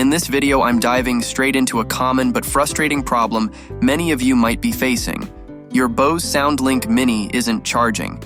In this video, I'm diving straight into a common but frustrating problem many of you might be facing. Your Bose SoundLink Mini isn't charging.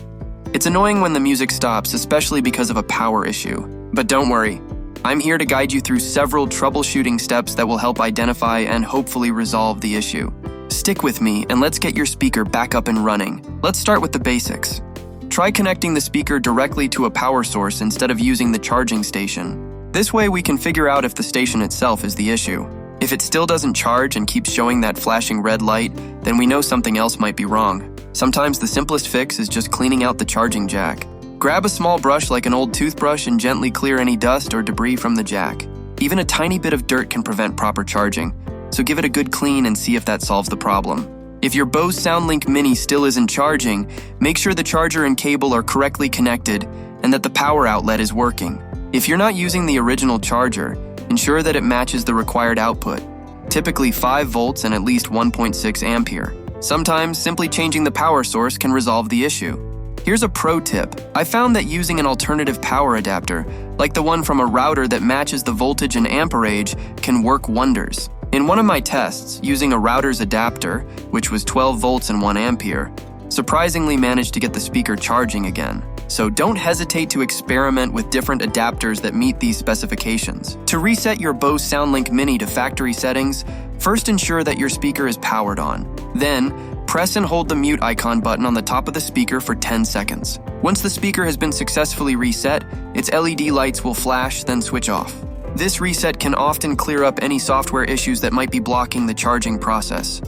It's annoying when the music stops, especially because of a power issue. But don't worry, I'm here to guide you through several troubleshooting steps that will help identify and hopefully resolve the issue. Stick with me and let's get your speaker back up and running. Let's start with the basics. Try connecting the speaker directly to a power source instead of using the charging station. This way we can figure out if the station itself is the issue. If it still doesn't charge and keeps showing that flashing red light, then we know something else might be wrong. Sometimes the simplest fix is just cleaning out the charging jack. Grab a small brush like an old toothbrush and gently clear any dust or debris from the jack. Even a tiny bit of dirt can prevent proper charging, so give it a good clean and see if that solves the problem. If your Bose SoundLink Mini still isn't charging, make sure the charger and cable are correctly connected and that the power outlet is working. If you're not using the original charger, ensure that it matches the required output, typically 5 volts and at least 1.6 ampere. Sometimes, simply changing the power source can resolve the issue. Here's a pro tip. I found that using an alternative power adapter, like the one from a router that matches the voltage and amperage, can work wonders. In one of my tests, using a router's adapter, which was 12 volts and 1 ampere, surprisingly managed to get the speaker charging again. So don't hesitate to experiment with different adapters that meet these specifications. To reset your Bose SoundLink Mini to factory settings, first ensure that your speaker is powered on. Then, press and hold the mute icon button on the top of the speaker for 10 seconds. Once the speaker has been successfully reset, its LED lights will flash, then switch off. This reset can often clear up any software issues that might be blocking the charging process.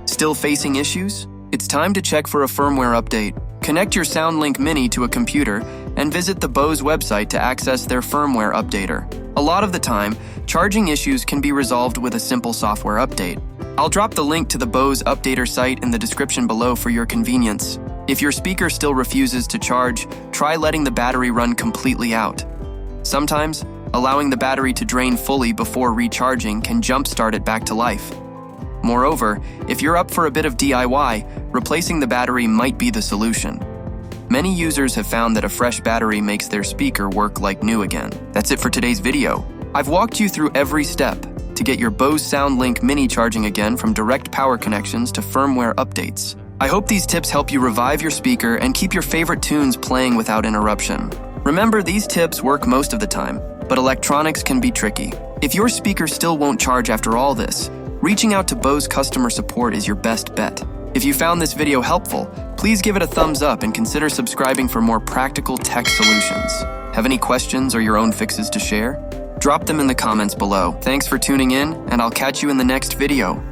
Still facing issues? It's time to check for a firmware update. Connect your SoundLink Mini to a computer and visit the Bose website to access their firmware updater. A lot of the time, charging issues can be resolved with a simple software update. I'll drop the link to the Bose updater site in the description below for your convenience. If your speaker still refuses to charge, try letting the battery run completely out. Sometimes, allowing the battery to drain fully before recharging can jumpstart it back to life. Moreover, if you're up for a bit of DIY, replacing the battery might be the solution. Many users have found that a fresh battery makes their speaker work like new again. That's it for today's video. I've walked you through every step to get your Bose SoundLink Mini charging again, from direct power connections to firmware updates. I hope these tips help you revive your speaker and keep your favorite tunes playing without interruption. Remember, these tips work most of the time, but electronics can be tricky. If your speaker still won't charge after all this, reaching out to Bose customer support is your best bet. If you found this video helpful, please give it a thumbs up and consider subscribing for more practical tech solutions. Have any questions or your own fixes to share? Drop them in the comments below. Thanks for tuning in, and I'll catch you in the next video.